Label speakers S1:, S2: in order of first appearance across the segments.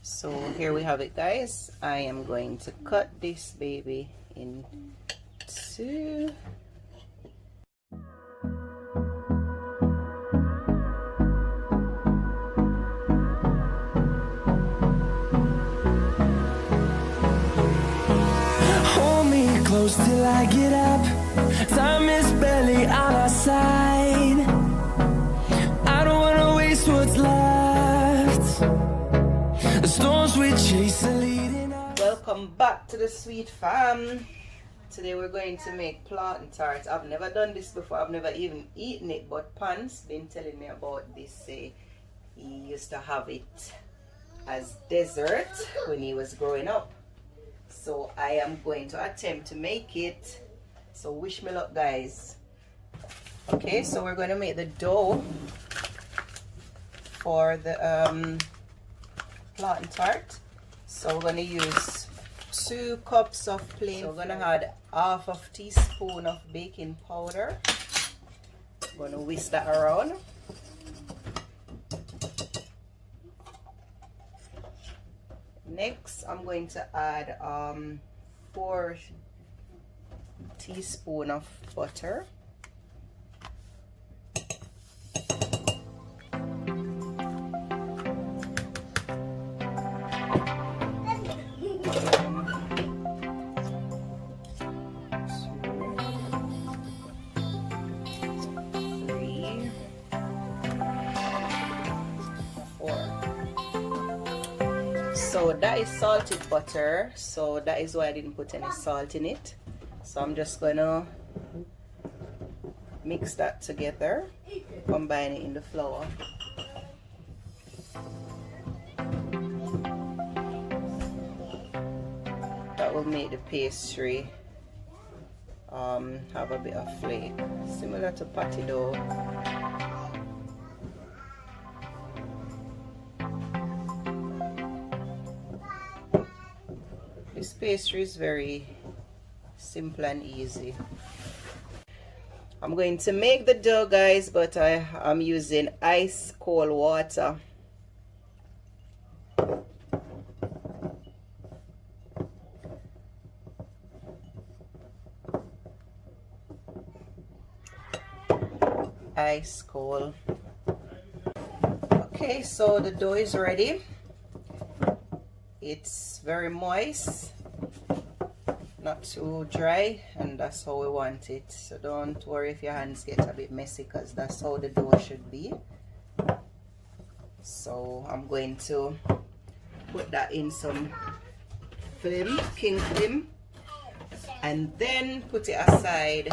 S1: So here we have it, guys. I am going to cut this baby into
S2: close till I get up. Time is barely on our side. I don't wanna waste what's left. The storms we chase are leading us.
S1: Welcome back to the sweet fam. Today we're going to make plantain tarts. I've never done this before. I've never even eaten it, but Pan's been telling me about this. He used to have it as dessert when he was growing up. So I am going to attempt to make it. So wish me luck, guys. Okay, so we're going to make the dough for the plantain tart. So we're going to use 2 cups of plain. So we're going to add half a teaspoon of baking powder. I'm going to whisk that around. Next, I'm going to add 4 teaspoons of butter. So that is salted butter, so that is why I didn't put any salt in it. So I'm just gonna mix that together, combine it in the flour. That will make the pastry have a bit of flake, similar to patty dough. This pastry is very simple and easy. I'm going to make the dough, guys, but I am using ice cold water. Ice cold. Okay, so the dough is ready. It's very moist, not too dry, and that's how we want it. So don't worry if your hands get a bit messy, because that's how the dough should be. So I'm going to put that in some film, king film, and then put it aside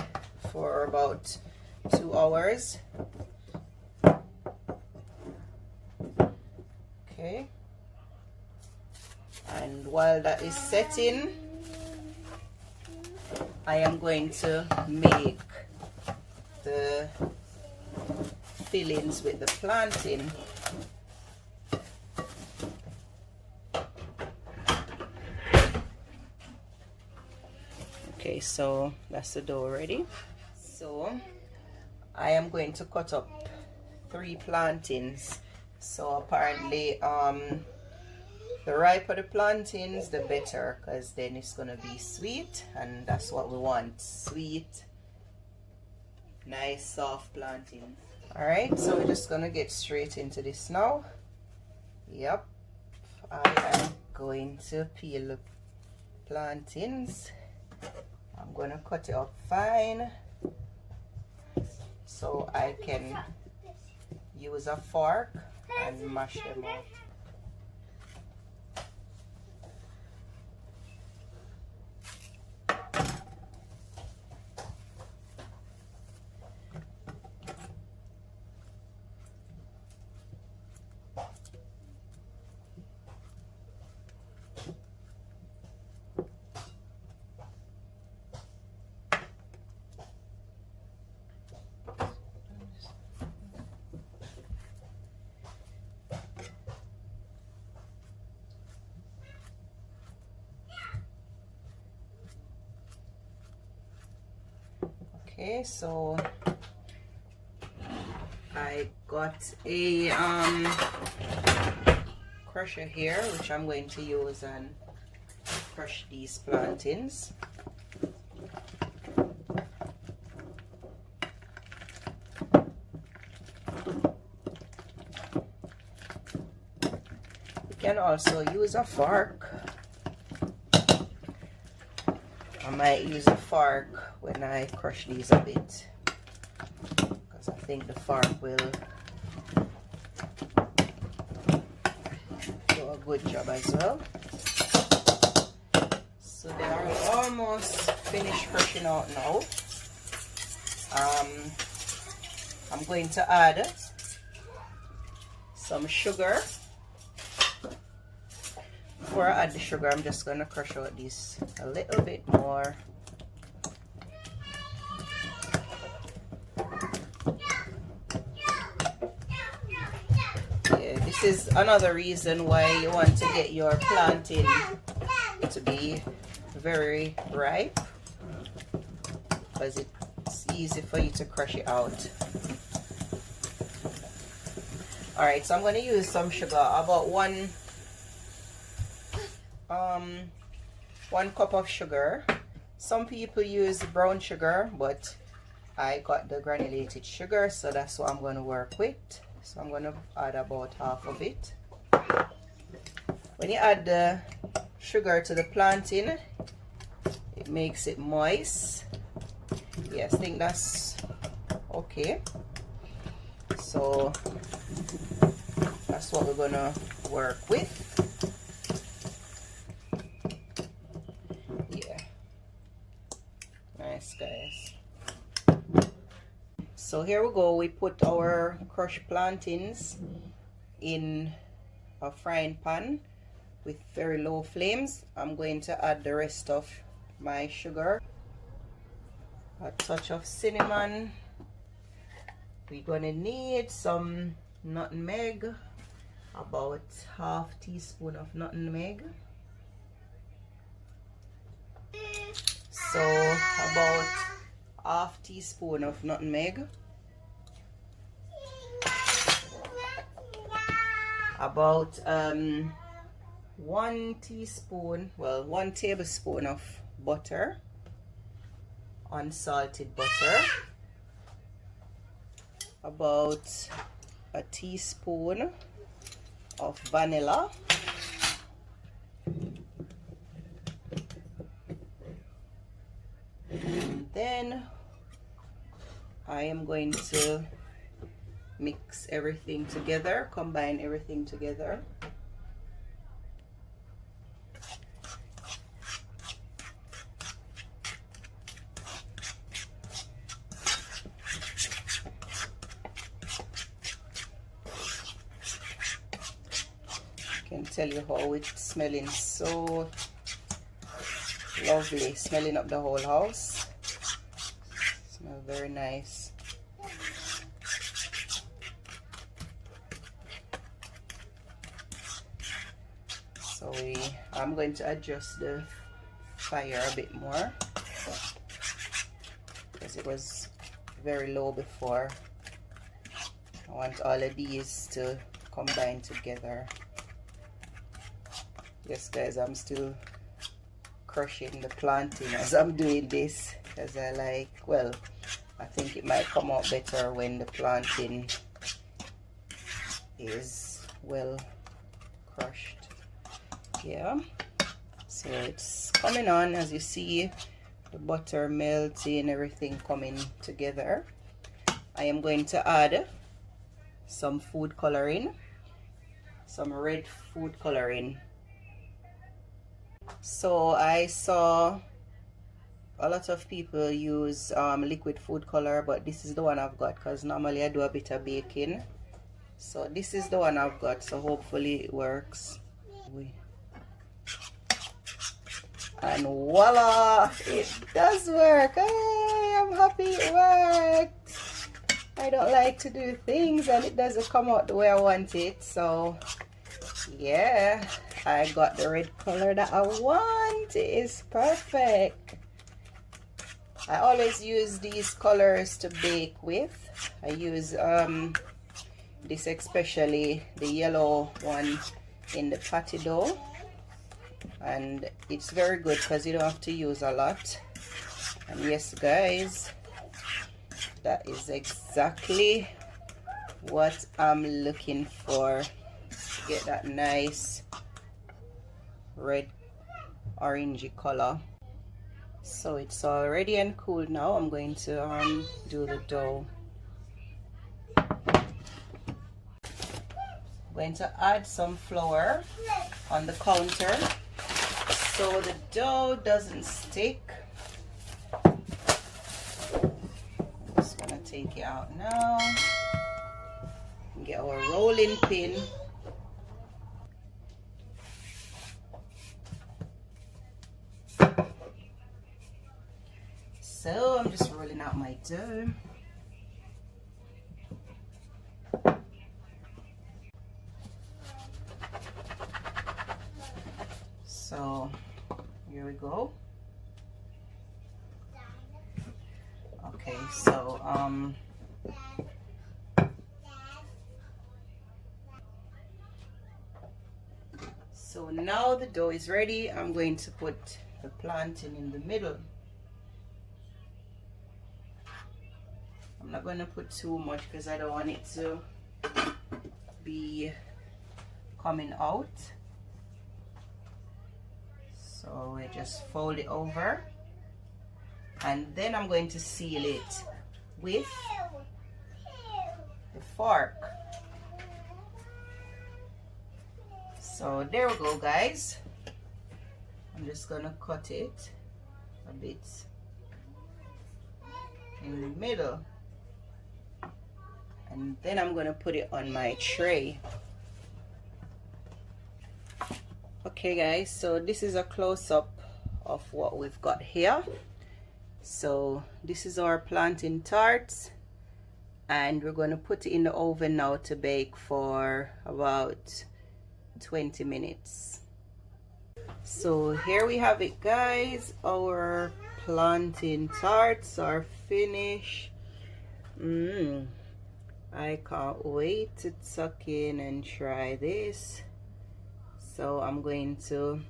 S1: for about 2 hours. Okay. And while that is setting, I am going to make the fillings with the plantain. Okay, so that's the dough ready. So I am going to cut up 3 plantains. So apparently the riper the plantains, the better, because then it's gonna be sweet, and that's what we want. Sweet, nice, soft plantains. Alright, so we're just gonna get straight into this now. Yep, I am going to peel the plantains. I'm gonna cut it up fine so I can use a fork and mash them out. Okay, so I got a crusher here, which I'm going to use and crush these plantains. You can also use a fork. I might use a fork when I crush these a bit, because I think the fork will do a good job as well. So they are almost finished crushing out now. I'm going to add some sugar. Before I add the sugar, I'm just going to crush out these a little bit more. Yeah, this is another reason why you want to get your plantain to be very ripe, because it's easy for you to crush it out. Alright, so I'm going to use some sugar, about one cup of sugar. Some people use brown sugar, but I got the granulated sugar, so that's what I'm going to work with. So I'm going to add about half of it. When you add the sugar to the plantain, it makes it moist. Yes, I think that's okay. So that's what we're going to work with. Guys, so here we go. We put our crushed plantains in a frying pan with very low flames. I'm going to add the rest of my sugar, a touch of cinnamon. We're going to need some nutmeg, about half teaspoon of nutmeg. So about half teaspoon of nutmeg, about 1 tablespoon of butter, unsalted butter, about a teaspoon of vanilla, and then I am going to mix everything together, combine everything together. I can tell you how it's smelling so lovely, smelling up the whole house. Smells very nice. So I'm going to adjust the fire a bit more because it was very low before. I want all of these to combine together. Yes guys, I'm still crushing the plantain as I'm doing this, because I like, well, I think it might come out better when the plantain is well crushed. Yeah, so it's coming on, as you see, the butter melting, everything coming together. I am going to add some food coloring, some red food coloring. So I saw a lot of people use liquid food color, but this is the one I've got because normally I do a bit of baking. So this is the one I've got, so hopefully it works. And voila, it does work. Hey, I'm happy it worked. I don't like to do things and it doesn't come out the way I want it, so yeah, I got the red color that I want. It is perfect. I always use these colors to bake with. I use this, especially the yellow one, in the patty dough, and it's very good because you don't have to use a lot. And yes guys, that is exactly what I'm looking for, to get that nice red orangey color. So it's all ready and cool now. I'm going to do the dough. I'm going to add some flour on the counter so the dough doesn't stick. I'm just gonna take it out now. Get our rolling pin. So I'm just rolling out my dough. So here we go. Okay, so so now the dough is ready. I'm going to put the plantain in the middle. I'm not going to put too much because I don't want it to be coming out. So I just fold it over, and then I'm going to seal it with the fork. So there we go guys. I'm just gonna cut it a bit in the middle, and then I'm gonna put it on my tray. Okay guys, so this is a close-up of what we've got here. So this is our plantain tarts, and we're going to put it in the oven now to bake for about 20 minutes. So here we have it guys, our plantain tarts are finished. I can't wait to tuck in and try this. So I'm going to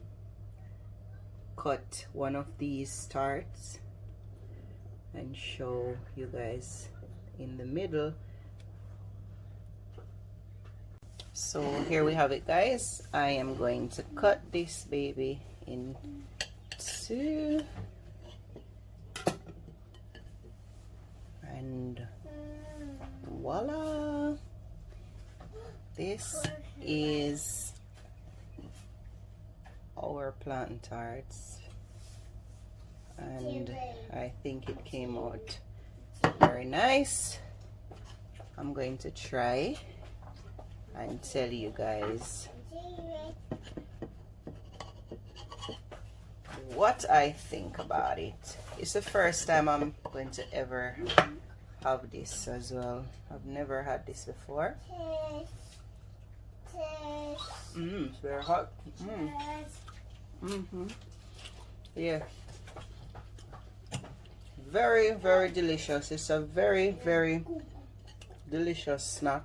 S1: cut one of these tarts and show you guys in the middle. So here we have it guys. I am going to cut this baby in two, and voila, this is our plantain tarts, and I think it came out very nice. I'm going to try and tell you guys what I think about it. It's the first time I'm going to ever have this as well. I've never had this before. It's very hot. Yeah, very, very delicious. It's a very, very delicious snack.